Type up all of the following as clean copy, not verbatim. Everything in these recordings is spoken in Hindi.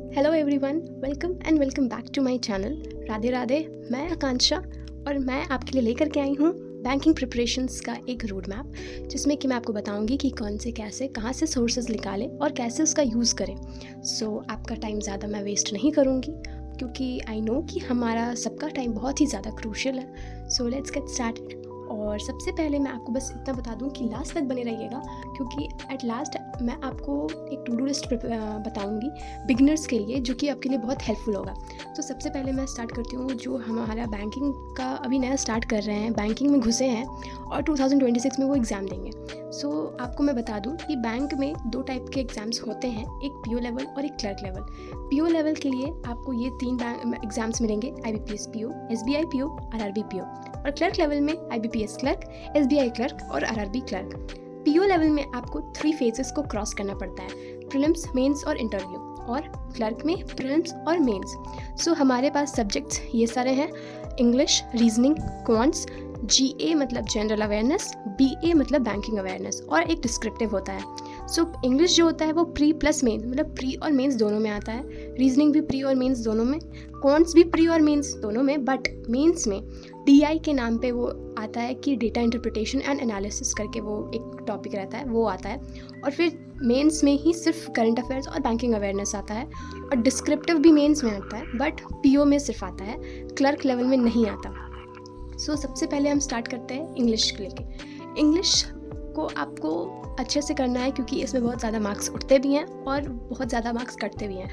Hello everyone, welcome back to my channel. Radhe Radhe. मैं आकांक्षा और मैं आपके लिए लेकर के आई हूँ बैंकिंग प्रिपरेशंस का एक रोड मैप, जिसमें कि मैं आपको बताऊंगी कि कौन से कैसे कहाँ से सोर्सेज निकालें और कैसे उसका यूज़ करें। आपका टाइम ज़्यादा मैं वेस्ट नहीं करूँगी, क्योंकि आई नो कि हमारा सबका टाइम बहुत ही ज़्यादा क्रूशियल है। Let's get started. और सबसे पहले मैं आपको बस इतना बता दूं कि लास्ट तक बने रहिएगा, क्योंकि एट लास्ट मैं आपको एक टू डू लिस्ट बताऊंगी बिगिनर्स के लिए, जो कि आपके लिए बहुत हेल्पफुल होगा। तो सबसे पहले मैं स्टार्ट करती हूँ, जो हमारा बैंकिंग का अभी नया स्टार्ट कर रहे हैं, बैंकिंग में घुसे हैं और 2026 में वो एग्ज़ाम देंगे। आपको मैं बता दूं कि बैंक में दो टाइप के एग्ज़ाम्स होते हैं, एक पीओ लेवल और एक क्लर्क लेवल। पीओ लेवल के लिए आपको ये 3 एग्ज़ाम्स मिलेंगे: IBPS PO, SBI PO, RRB PO। और क्लर्क लेवल में IBPS क्लर्क, SBI क्लर्क और RRB क्लर्क। पीओ लेवल में आपको 3 फेजेस को क्रॉस करना पड़ता है: प्रीलिम्स, मेंस और इंटरव्यू। और क्लर्क में प्रीलिम्स और मेंस। हमारे पास सब्जेक्ट्स ये सारे हैं: इंग्लिश, रीजनिंग, क्वांट्स, GA मतलब जनरल अवेयरनेस, BA मतलब बैंकिंग अवेयरनेस, और एक डिस्क्रिप्टिव होता है। इंग्लिश जो होता है वो प्री प्लस मेन, मतलब प्री और मेंस दोनों में आता है। रीजनिंग भी प्री और मेंस दोनों में, क्वांट्स भी प्री और मेंस दोनों में, बट मेंस में DI के नाम पे वो आता है कि डेटा इंटरप्रिटेशन एंड एनालिसिस करके वो एक टॉपिक रहता है, वो आता है। और फिर मेंस में ही सिर्फ करंट अफेयर्स और बैंकिंग अवेयरनेस आता है। और डिस्क्रिप्टिव भी मेंस में आता है, बट PO में सिर्फ आता है, क्लर्क लेवल में नहीं आता। सबसे पहले हम स्टार्ट करते हैं इंग्लिश के लेके। इंग्लिश को आपको अच्छे से करना है, क्योंकि इसमें बहुत ज़्यादा मार्क्स उठते भी हैं और बहुत ज़्यादा मार्क्स कटते भी हैं।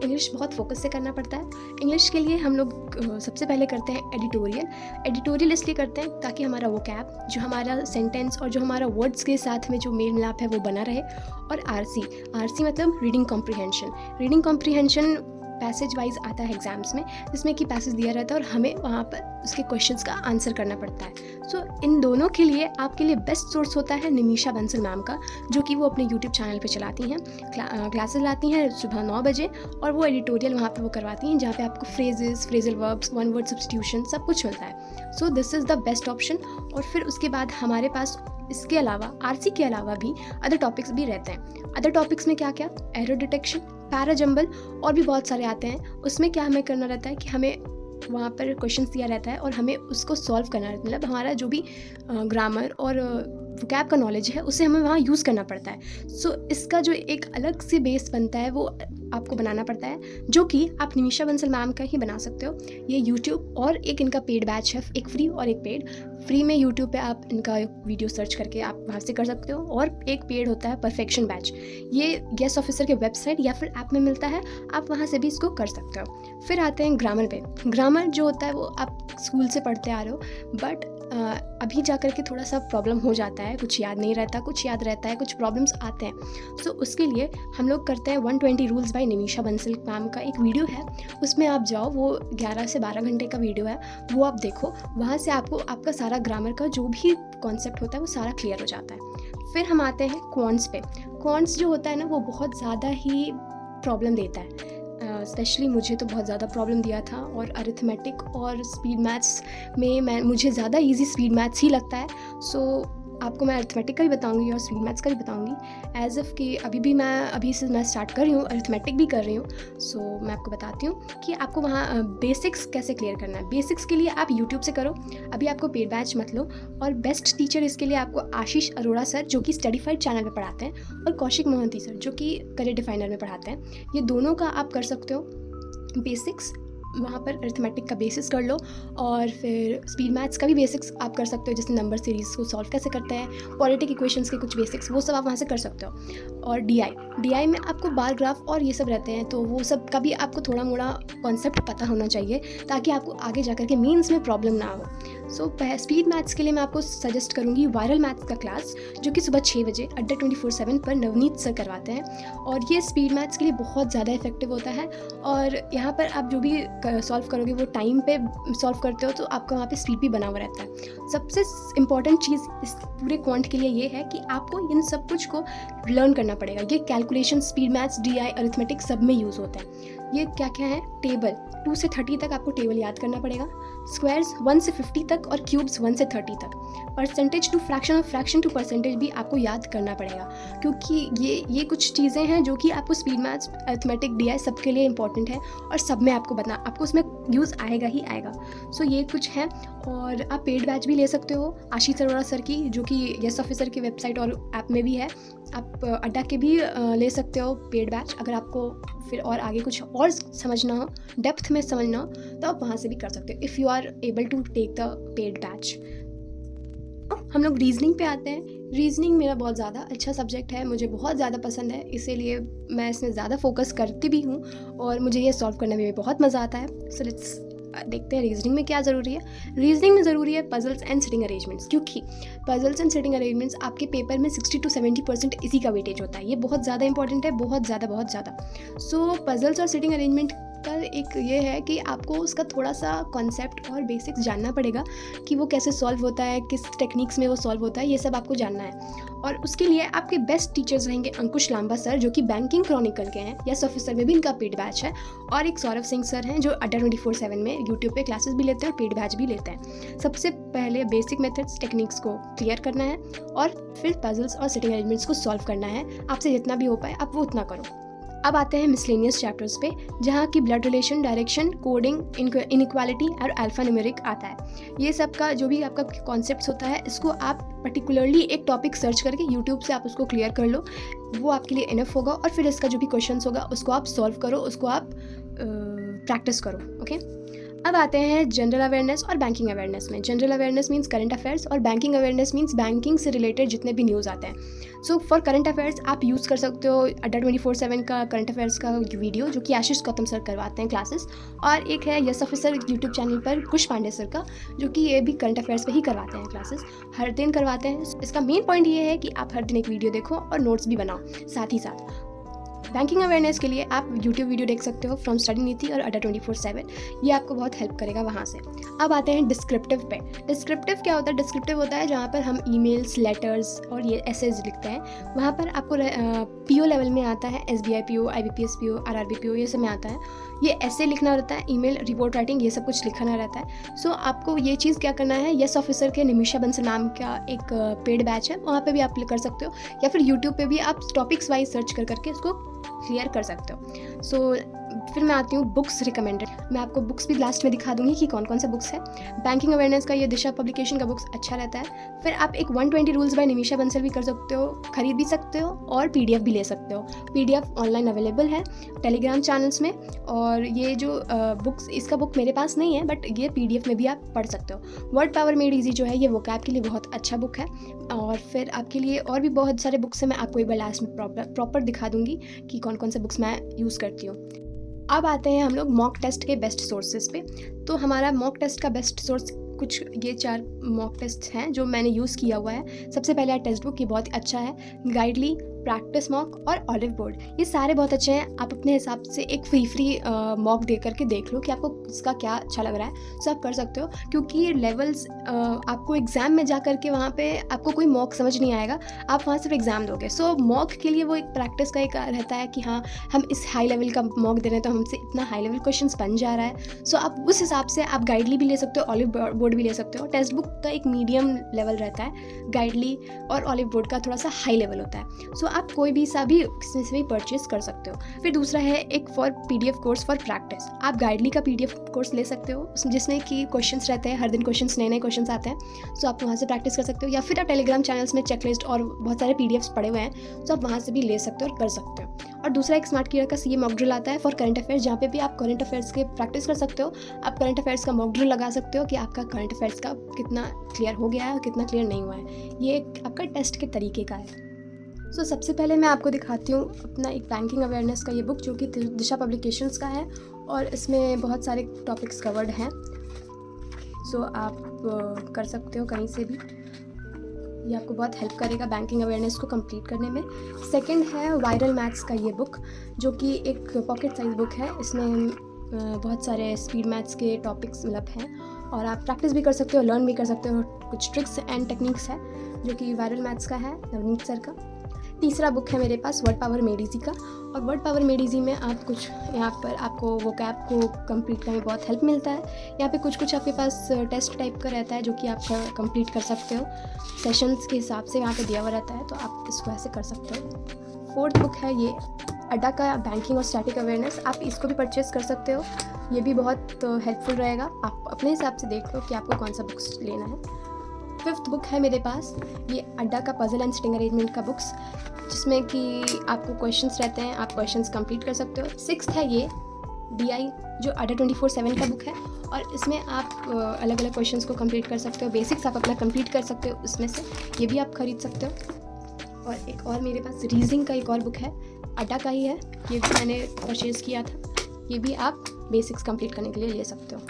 इंग्लिश बहुत फोकस से करना पड़ता है। इंग्लिश के लिए हम लोग सबसे पहले करते हैं एडिटोरियल इसलिए करते हैं ताकि हमारा वोकैब, जो हमारा सेंटेंस और जो हमारा वर्ड्स के साथ में जो मेल मिलाप है वो बना रहे। और आरसी मतलब रीडिंग कॉम्प्रीहेंशन पैसेज वाइज आता है एग्जाम्स में, जिसमें कि पैसेज दिया रहता है और हमें वहाँ पर उसके क्वेश्चंस का आंसर करना पड़ता है। इन दोनों के लिए आपके लिए बेस्ट सोर्स होता है निमिषा बंसल मैम का, जो कि वो अपने यूट्यूब चैनल पे चलाती हैं, क्लासेस लाती हैं सुबह 9 बजे, और वो एडिटोरियल वहाँ पे वो करवाती हैं, जहाँ पे आपको phrases, phrasal verbs, one word substitution सब कुछ मिलता है। This is the best option. और फिर उसके बाद हमारे पास इसके अलावा, आरसी के अलावा भी अदर टॉपिक्स भी रहते हैं। अदर टॉपिक्स में क्या क्या: एरर डिटेक्शन, पैराजंबल, और भी बहुत सारे आते हैं। उसमें क्या हमें करना रहता है कि हमें वहाँ पर क्वेश्चंस दिया रहता है और हमें उसको सॉल्व करना रहता है, मतलब हमारा जो भी ग्रामर और वोकैब का नॉलेज है उसे हमें वहाँ यूज़ करना पड़ता है। इसका जो एक अलग से बेस बनता है वो आपको बनाना पड़ता है, जो कि आप निमिषा बंसल मैम का ही बना सकते हो। ये यूट्यूब और एक इनका पेड बैच है, एक फ्री और एक पेड। फ्री में यूट्यूब पे आप इनका वीडियो सर्च करके आप वहाँ से कर सकते हो, और एक पेड होता है परफेक्शन बैच। ये गेस्ट ऑफिसर के वेबसाइट या फिर ऐप में मिलता है, आप वहाँ से भी इसको कर सकते हो। फिर आते हैं ग्रामर पे। ग्रामर जो होता है वो आप स्कूल से पढ़ते आ रहे हो, बट अभी जा कर के थोड़ा सा प्रॉब्लम हो जाता है, कुछ याद नहीं रहता, कुछ याद रहता है, कुछ प्रॉब्लम्स आते हैं। उसके लिए हम लोग करते हैं 120 rules by Nimisha Bansal ma'am का एक वीडियो है, उसमें आप जाओ, वो 11 से 12 घंटे का वीडियो है, वो आप देखो। वहाँ से आपको आपका सारा ग्रामर का जो भी कॉन्सेप्ट होता है वो सारा क्लियर हो जाता है। फिर हम आते हैं क्वांट्स पे। क्वांट्स जो होता है ना, वो बहुत ज़्यादा ही प्रॉब्लम देता है। स्पेशली मुझे तो बहुत ज़्यादा प्रॉब्लम दिया था, और अरिथमेटिक और स्पीड मैथ्स में मुझे ज़्यादा इजी स्पीड मैथ्स ही लगता है। आपको मैं अरिथमेटिक का भी बताऊंगी और स्पीड मैथ्स का भी बताऊंगी, एज इफ़ कि अभी से मैं स्टार्ट कर रही हूँ, अरिथमेटिक भी कर रही हूँ। मैं आपको बताती हूँ कि आपको वहाँ बेसिक्स कैसे क्लियर करना है। बेसिक्स के लिए आप यूट्यूब से करो, अभी आपको पेड बैच मत लो। और बेस्ट टीचर इसके लिए आपको आशीष अरोड़ा सर, जो कि स्टडीफाइड चैनल पर पढ़ाते हैं, और कौशिक मोहंती सर, जो कि करियर डिफाइनर में पढ़ाते हैं। ये दोनों का आप कर सकते हो बेसिक्स, वहाँ पर अरिथमेटिक का बेसिक्स कर लो, और फिर स्पीड मैथ्स का भी बेसिक्स आप कर सकते हो, जैसे नंबर सीरीज़ को सॉल्व कैसे करते हैं, क्वाड्रेटिक इक्वेशंस के कुछ बेसिक्स, वो सब आप वहाँ से कर सकते हो। और DI में आपको बार ग्राफ और ये सब रहते हैं, तो वो सब का भी आपको थोड़ा मोड़ा कॉन्सेप्ट पता होना चाहिए, ताकि आपको आगे जा कर के मेंस में प्रॉब्लम ना हो। स्पीड मैथ्स के लिए मैं आपको सजेस्ट करूँगी वायरल मैथ्स का क्लास, जो कि सुबह 6 बजे अड्डा 24/7 पर नवनीत सर करवाते हैं, और ये स्पीड मैथ्स के लिए बहुत ज़्यादा इफेक्टिव होता है। और यहाँ पर आप जो भी सॉल्व करोगे वो टाइम पे सॉल्व करते हो, तो आपका वहाँ पे स्पीड भी बना हुआ रहता है। सबसे इम्पॉर्टेंट चीज़ इस पूरे क्वांट के लिए ये है कि आपको इन सब कुछ को लर्न करना पड़ेगा। ये calculation, speed maths, DI, arithmetic सब में यूज़ होता है। ये क्या क्या है: टेबल 2 से 30 तक आपको टेबल याद करना पड़ेगा, स्क्वायर्स 1 से 50 तक तक और क्यूब्स 1 से 30 तक। परसेंटेज टू फ्रैक्शन और फ्रैक्शन टू परसेंटेज भी आपको याद करना पड़ेगा, क्योंकि ये कुछ चीज़ें हैं जो कि आपको स्पीड मैथ्स, अरिथमेटिक, DI सबके लिए इंपॉर्टेंट है और सब में आपको उसमें यूज़ आएगा ही आएगा। सो ये कुछ है। और आप पेड बैच भी ले सकते हो आशीष अरोड़ा सर की, जो कि यस ऑफिसर की वेबसाइट और ऐप में भी है। आप अड्डा के भी ले सकते हो पेड बैच, अगर आपको फिर और आगे कुछ और समझना हो, डेप्थ में समझना हो, तो आप वहाँ से भी कर सकते हो if you are able to take the paid batch. हम लोग रीजनिंग पे आते हैं। रीजनिंग मेरा बहुत ज़्यादा अच्छा सब्जेक्ट है, मुझे बहुत ज़्यादा पसंद है, इसीलिए मैं इसमें ज़्यादा फोकस करती भी हूँ और मुझे ये सॉल्व करने में भी बहुत मज़ा आता है। सो लेट्स देखते हैं रीजनिंग में क्या ज़रूरी है। रीजनिंग में ज़रूरी है पजल्स एंड सिटिंग अरेंजमेंट्स, क्योंकि पजल्स एंड सिटिंग अरेंजमेंट्स आपके पेपर में 60 to 70% इसी का वेटेज होता है। ये बहुत ज़्यादा इंपॉर्टेंट है, बहुत ज़्यादा। सो पजल्स और सिटिंग अरेंजमेंट का एक ये है कि आपको उसका थोड़ा सा कॉन्सेप्ट और बेसिक्स जानना पड़ेगा कि वो कैसे सॉल्व होता है, किस टेक्निक्स में वो सॉल्व होता है, ये सब आपको जानना है। और उसके लिए आपके बेस्ट टीचर्स रहेंगे अंकुश लांबा सर, जो कि बैंकिंग क्रॉनिकल के हैं, यस ऑफिसर में भी इनका पेड बैच है, और एक सौरभ सिंह सर हैं जो अड्डा 24/7 में यूट्यूब पे क्लासेस भी लेते हैं और पेड बैच भी लेते हैं। सबसे पहले बेसिक मेथड्स, टेक्निक्स को क्लियर करना है और फिर पजल्स और सिटिंग अरेंजमेंट्स को सॉल्व करना है। आपसे जितना भी हो पाए आप वो उतना करो। अब आते हैं मिसलेनियस चैप्टर्स पे, जहाँ की blood relation, direction, coding, inequality और अल्फा न्यूमेरिक आता है। ये सब का जो भी आपका कॉन्सेप्ट्स होता है, इसको आप पर्टिकुलरली एक टॉपिक सर्च करके यूट्यूब से आप उसको क्लियर कर लो, वो आपके लिए इनफ होगा। और फिर इसका जो भी क्वेश्चंस होगा उसको आप सॉल्व करो, उसको आप प्रैक्टिस करो। ओके, अब आते हैं जनरल अवेयरनेस और बैंकिंग अवेयरनेस में। General awareness means current affairs और बैंकिंग अवेयरनेस मीन्स बैंकिंग से रिलेटेड जितने भी न्यूज़ आते हैं। सो फॉर करंट अफेयर्स आप यूज़ कर सकते हो अड्डा 24/7 का करंट अफेयर्स का वीडियो, जो कि आशीष गौतम सर करवाते हैं क्लासेस, और एक है यस ऑफिसर यूट्यूब चैनल पर कुश पांडे सर का, जो कि ये भी करंट अफेयर्स पे ही करवाते हैं क्लासेस, हर दिन करवाते हैं। इसका मेन पॉइंट ये है कि आप हर दिन एक वीडियो देखो और नोट्स भी बनाओ साथ ही साथ। बैंकिंग अवेयरनेस के लिए आप यूट्यूब वीडियो देख सकते हो फ्रॉम स्टडी नीति और अड्डा 24/7, ये आपको बहुत हेल्प करेगा वहाँ से। अब आते हैं डिस्क्रिप्टिव पे। डिस्क्रिप्टिव क्या होता है? डिस्क्रिप्टिव होता है जहाँ पर हम ईमेल्स, लेटर्स और ये एसेज लिखते हैं। वहाँ पर आपको PO लेवल में आता है, SBI PO, IBPS PO, RRB PO, ये सब में आता है। ये ऐसे लिखना रहता है, ईमेल, रिपोर्ट राइटिंग, ये सब कुछ लिखना रहता है। सो आपको ये चीज़ क्या करना है, यस ऑफिसर के निमिषा बंसल नाम का एक पेड बैच है, वहाँ पे भी आप कर सकते हो, या फिर यूट्यूब पे भी आप टॉपिक्स वाइज सर्च करके उसको क्लियर कर सकते हो। सो फिर मैं आती हूँ बुक्स रिकमेंडेड। मैं आपको बुक्स भी लास्ट में दिखा दूंगी कि कौन कौन सा बुक्स है। बैंकिंग अवेयरनेस का ये दिशा पब्लिकेशन का बुक्स अच्छा रहता है। फिर आप एक 120 रूल्स बाय निमिषा बंसल भी कर सकते हो, खरीद भी सकते हो और PDF भी ले सकते हो। PDF ऑनलाइन अवेलेबल है टेलीग्राम चैनल्स में, और ये जो बुक्स, इसका बुक मेरे पास नहीं है, बट ये PDF में भी आप पढ़ सकते हो। वर्ड पावर मेड ईजी जो है, ये वोकैब के लिए बहुत अच्छा बुक है। और फिर आपके लिए और भी बहुत सारे बुक्स हैं, मैं आपको एक बार लास्ट में प्रॉपर दिखा दूंगी कि कौन कौन से बुक्स मैं यूज़ करती हूँ। अब आते हैं हम लोग मॉक टेस्ट के बेस्ट सोर्सेज पे। तो हमारा मॉक टेस्ट का बेस्ट सोर्स कुछ ये 4 मॉक टेस्ट हैं जो मैंने यूज़ किया हुआ है। सबसे पहले है टेक्स्ट बुक, ये बहुत ही अच्छा है। गाइडली, प्रैक्टिस मॉक और ऑलिव बोर्ड, ये सारे बहुत अच्छे हैं। आप अपने हिसाब से एक फ्री मॉक दे करके देख लो कि आपको इसका क्या अच्छा लग रहा है, सब कर सकते हो। क्योंकि लेवल्स आपको एग्ज़ाम में जा करके वहाँ पे आपको कोई मॉक समझ नहीं आएगा, आप वहाँ सिर्फ एग्ज़ाम दोगे। सो मॉक के लिए वो एक प्रैक्टिस का एक रहता है कि हाँ, हम इस हाई लेवल का मॉक दे रहे हैं तो हमसे इतना हाई लेवल क्वेश्चन बन जा रहा है। सो आप उस हिसाब से आप गाइडली भी ले सकते हो, ऑलिव बोर्ड भी ले सकते हो। टेक्स्ट बुक का एक मीडियम लेवल रहता है, गाइडली और ऑलिव बोर्ड का थोड़ा सा हाई लेवल होता है। सो आप कोई भी सा भी किसी से भी परचेज कर सकते हो। फिर दूसरा है एक for PDF course for practice. आप गाइडली का PDF कोर्स ले सकते हो, जिसमें कि क्वेश्चंस रहते हैं, हर दिन नए क्वेश्चंस आते हैं। सो आप वहाँ से प्रैक्टिस कर सकते हो, या फिर आप टेलीग्राम चैनल्स में चेकलिस्ट और बहुत सारे PDFs पड़े हुए हैं, तो आप वहाँ से भी ले सकते हो और कर सकते हो। और दूसरा एक स्मार्ट क्लियर का CA मॉक ड्रिल आता है फॉर करंट अफेयर्स, जहाँ पे भी आप करंट अफेयर्स के प्रैक्टिस कर सकते हो। आप करंट अफेयर्स का मॉक ड्रिल लगा सकते हो कि आपका करंट अफेयर्स का कितना क्लियर हो गया है और कितना क्लियर नहीं हुआ है। ये आपका टेस्ट के तरीके का है। सो सबसे पहले मैं आपको दिखाती हूँ अपना एक बैंकिंग अवेयरनेस का ये बुक, जो कि दिशा पब्लिकेशंस का है, और इसमें बहुत सारे टॉपिक्स कवर्ड हैं। सो आप कर सकते हो कहीं से भी, ये आपको बहुत हेल्प करेगा बैंकिंग अवेयरनेस को कंप्लीट करने में। सेकंड है वायरल मैथ्स का ये बुक, जो कि एक पॉकेट साइज बुक है। इसमें बहुत सारे स्पीड मैथ्स के टॉपिक्स मतलब हैं, और आप प्रैक्टिस भी कर सकते हो, लर्न भी कर सकते हो। कुछ ट्रिक्स एंड टेक्निक्स है जो कि वायरल मैथ्स का है, नवनीत सर का। तीसरा बुक है मेरे पास वर्ड पावर मेड इजी का। और वर्ड पावर मेड इजी में आप कुछ यहाँ पर आपको वोकैब को कंप्लीट करने में बहुत हेल्प मिलता है। यहाँ पे कुछ आपके पास टेस्ट टाइप का रहता है जो कि आप कंप्लीट कर सकते हो, सेशंस के हिसाब से यहाँ पे दिया हुआ रहता है, तो आप इसको ऐसे कर सकते हो। फोर्थ बुक है ये अड्डा का बैंकिंग और स्टैटिक अवेयरनेस। आप इसको भी परचेस कर सकते हो, ये भी बहुत हेल्पफुल रहेगा। आप अपने हिसाब से देख लो कि आपको कौन सा बुक्स लेना है। फिफ्थ बुक है मेरे पास ये अड्डा का पजल एंड स्ट्रिंग अरेंजमेंट का बुक्स, जिसमें कि आपको क्वेश्चंस रहते हैं, आप क्वेश्चंस कंप्लीट कर सकते हो। सिक्स्थ है ये DI जो अड्डा 24/7 का बुक है, और इसमें आप अलग अलग क्वेश्चंस को कंप्लीट कर सकते हो। बेसिक्स आप अपना कंप्लीट कर सकते हो उसमें से, ये भी आप खरीद सकते हो। और एक और मेरे पास रीजनिंग का एक और बुक है, अड्डा का ही है, ये भी मैंने परचेज़ किया था, ये भी आप बेसिक्स कंप्लीट करने के लिए ले सकते हो।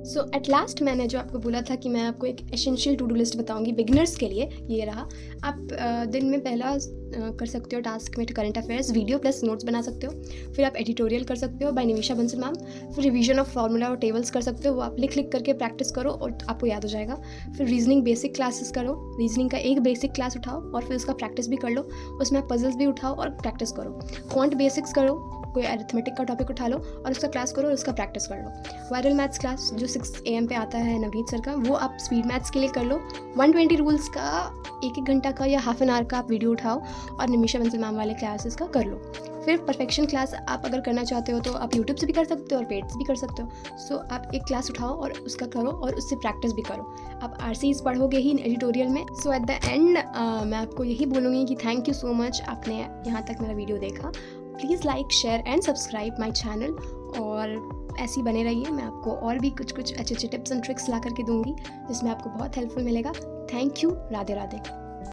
सो एट लास्ट मैंने जो आपको बोला था कि मैं आपको एक एसेंशियल टू डू लिस्ट बताऊंगी बिगिनर्स के लिए, ये रहा। आप दिन में पहला कर सकते हो टास्क में current affairs video plus notes बना सकते हो। फिर आप एडिटोरियल कर सकते हो बाय निमिषा बंसल मैम। फिर रिवीजन ऑफ फार्मूला और टेबल्स कर सकते हो, वो आप लिख करके प्रैक्टिस करो और आपको याद हो जाएगा। फिर रीजनिंग बेसिक क्लासेस करो, रीजनिंग का एक बेसिक क्लास उठाओ और फिर उसका प्रैक्टिस भी कर लो, उसमें आप पजल्स भी उठाओ और प्रैक्टिस करो। क्वांट बेसिक्स करो, कोई अरिथमेटिक का टॉपिक उठा लो और उसका क्लास करो और उसका प्रैक्टिस कर लो। वायरल मैथ्स क्लास जो 6 AM पे आता है नवनीत सर का, वो आप स्पीड मैथ्स के लिए कर लो। 120 रूल्स का 1 घंटा का या हाफ एन आवर का आप वीडियो उठाओ और निमिषा बंसल मैम वाले क्लासेस का कर लो। फिर परफेक्शन क्लास आप अगर करना चाहते हो तो आप यूट्यूब से भी कर सकते हो और पेड से भी कर सकते हो। सो आप एक क्लास उठाओ और उसका करो और उससे प्रैक्टिस भी करो। आप RCs पढ़ोगे ही एडिटोरियल में। सो एट द एंड मैं आपको यही बोलूँगी कि थैंक यू सो मच, आपने यहाँ तक मेरा वीडियो देखा। Please like share and subscribe my channel, और ऐसी बने रहिए। मैं आपको और भी कुछ अच्छे टिप्स एंड ट्रिक्स ला करके दूँगी जिसमें आपको बहुत हेल्पफुल मिलेगा। Thank you. राधे राधे।